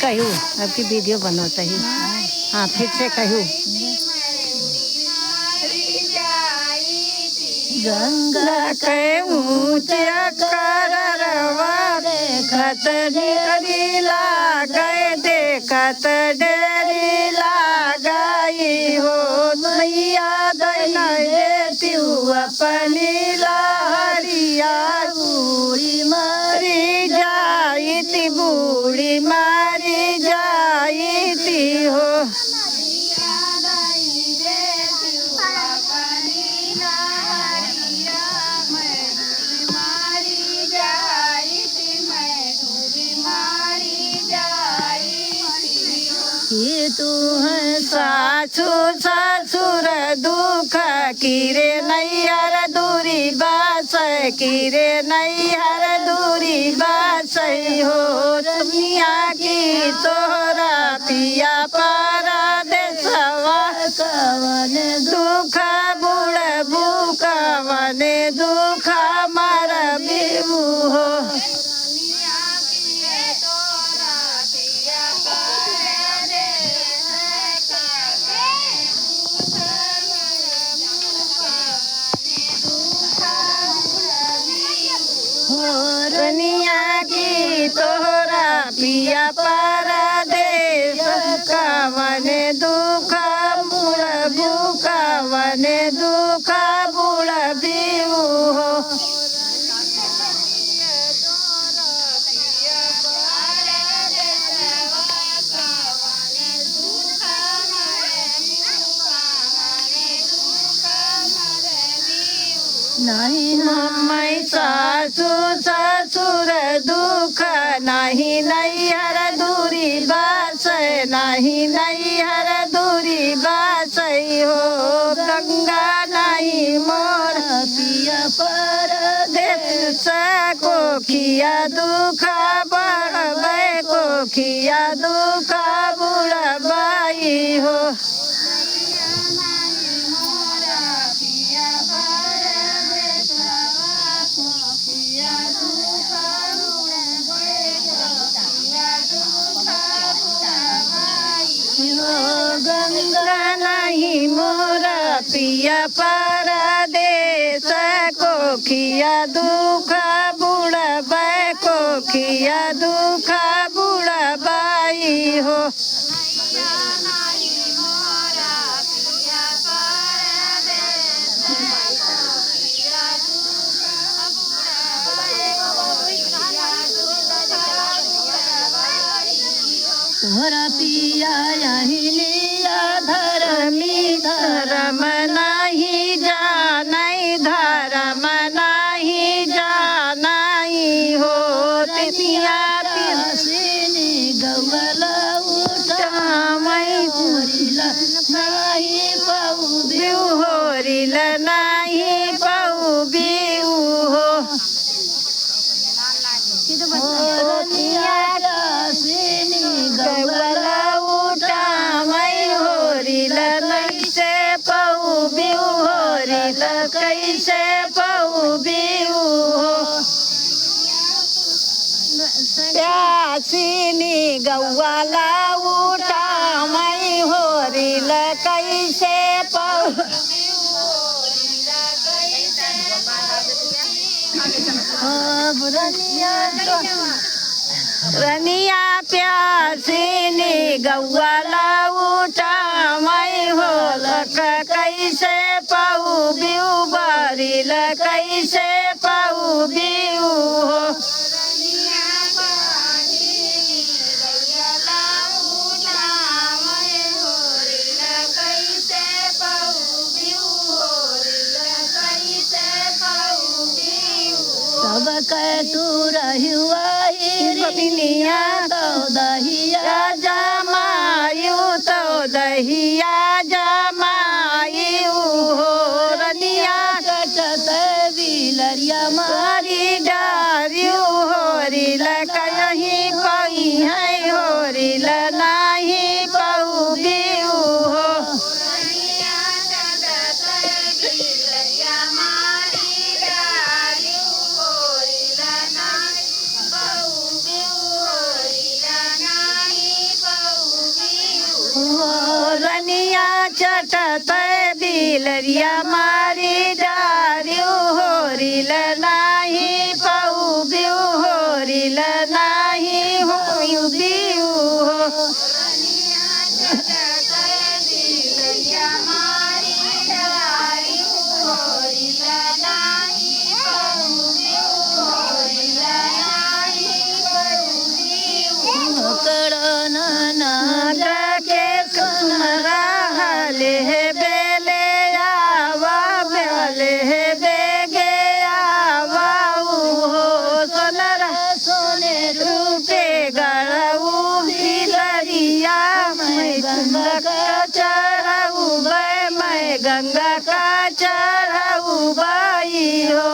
कहूँ आपकी वीडियो बनाता ही। हाँ फिर से कहूँ। गंगा के ऊंचा कररवा देखत डेरी लागे देखत डेरी लगाई हो मैया दैन देती अपनी लहरिया बूढ़ी मरी जाती बूढ़ी मरी जाती हो। तू है सासू ससुर दुख किरे नैहर दूरी बास किरे नैहर दूरी बास हो दुनिया की तोहरा पिया पारा देसवा कवन दुख बुढ़ बुकवन दुख मर बिहू हो। दुनिया की तोहरा पिया परदेस कवन दुख बुढ़ बुकवन दुख बुढ़ बिहू हो। नहीं मम्मी सासू ससुर दुख नहीं नैहर दूरी बास नहीं नैहर दूरी बास हो गंगा नहीं मोर पिया परदेस को किया दुख बढ़ को किया दुख बुढ़बाई हो। गंगा नहीं मोरा पिया परदेस को किया दुख बुढ़ को किया दुख बुढ़बाई हो। तोहरा पिया यही लिया धर्मी धर्म नहीं जानाई धर्म नहीं जानाई हो पिया पियासिनी गवला उठामई होरिला नहीं पाऊ बिहू होरिला नहीं पाऊ बिहू हो। गवला उठामई होरिला कैसे पाऊ बिहू होरिला कैसे पाऊ बिहू हो। प्यासिनी गव्वाला उठामई होरिला कैसे पाऊ रनिया प्यासिनी गव्वाला उठामई होलक कैसे पाऊ बिहू बारिल कैसे पाऊ बिहू हो। सब कह तू रहुआ हिरिया तो दहिया जमायू तो दहिया जमायू हो रनिया कटत बिलरिया मारी डारियू होरिल कहीं पई है होरिल नहीं पाऊ बिहू हो। रनिया चटत बिलरिया मारी डार्यू होरिल नाही पाऊ बिऊ होरिल नाही होयू बिऊ हो गंगा का चढ़ाऊ बाई हो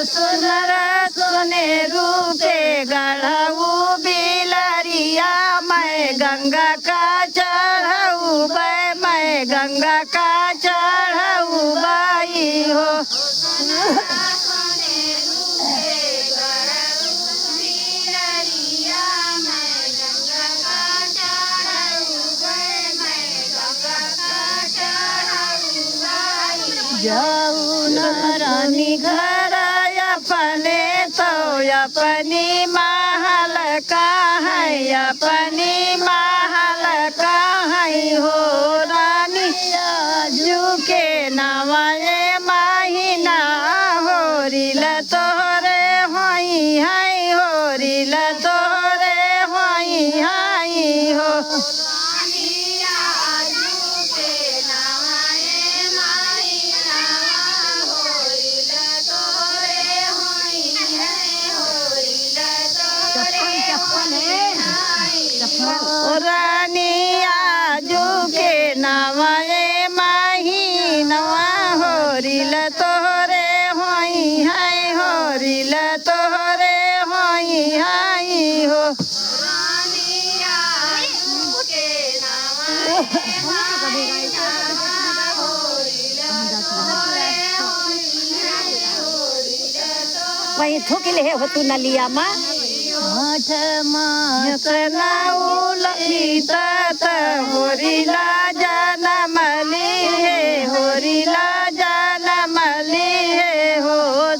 सुनरा सोने रूपे गढ़ाऊ बिलरिया मैं गंगा का चढ़ाऊ मैं गंगा का चढ़ाऊ बाई हो जाऊ न रानी घर अपने तो अपनी महल का है अपनी महल का है हो रानी आजू के नवाए महीना होरिल तोरे होई है होरिल तोरे होई है हो रानी आजू के नवाए महीनवा होरिल तोरे होई है होरिल तोरे होई है हो वही थूकिले हो तू नलिया माँ आठ मास नाउलित होरिला जनमली है होरिला जनमली है हो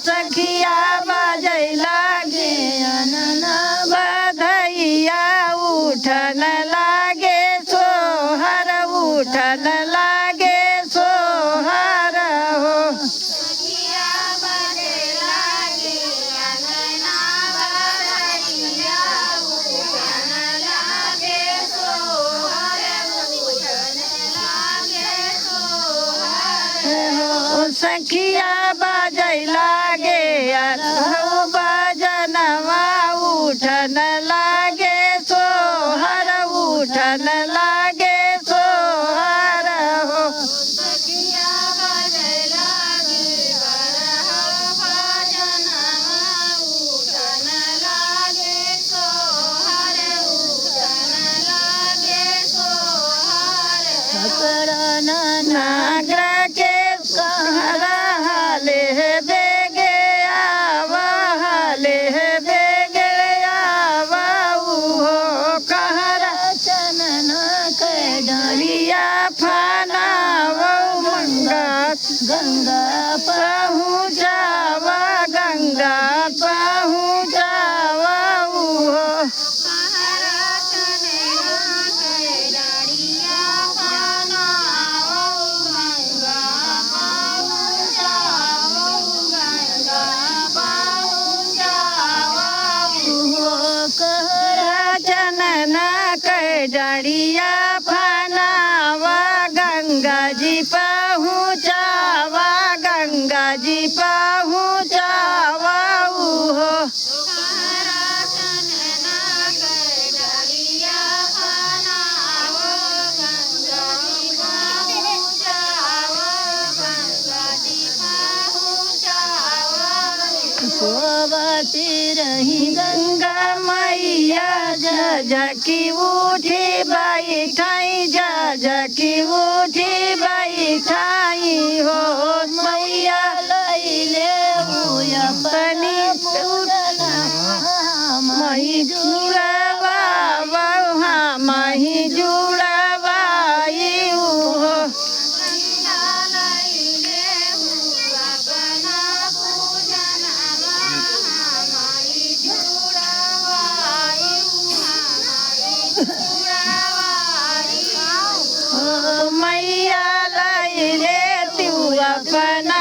सखिया बजैला गे अनना बधैया उठन लागे सोहर उठन लागे सोहर हो सखिया बाजै लागे बजनवा उठन लागे सोहर उठन लागे सोहर हो नागर के कहले बेगे आवले बेगे आवाऊ हो कहरा चनन के डलिया फनावो गंगा गंगा पहुँचावा गंगा पहुँचावा हो डड़िया फनावा गंगा जी पहुँचावा गंगा जी पहुँचावा हो सोवती रही गंगा मैया झकी उठी बैठाई झकी उठी बैठाई हो मैया लैले पनि मही जुड़ावा मही जुड़ावा हो मैया लैले तू अपना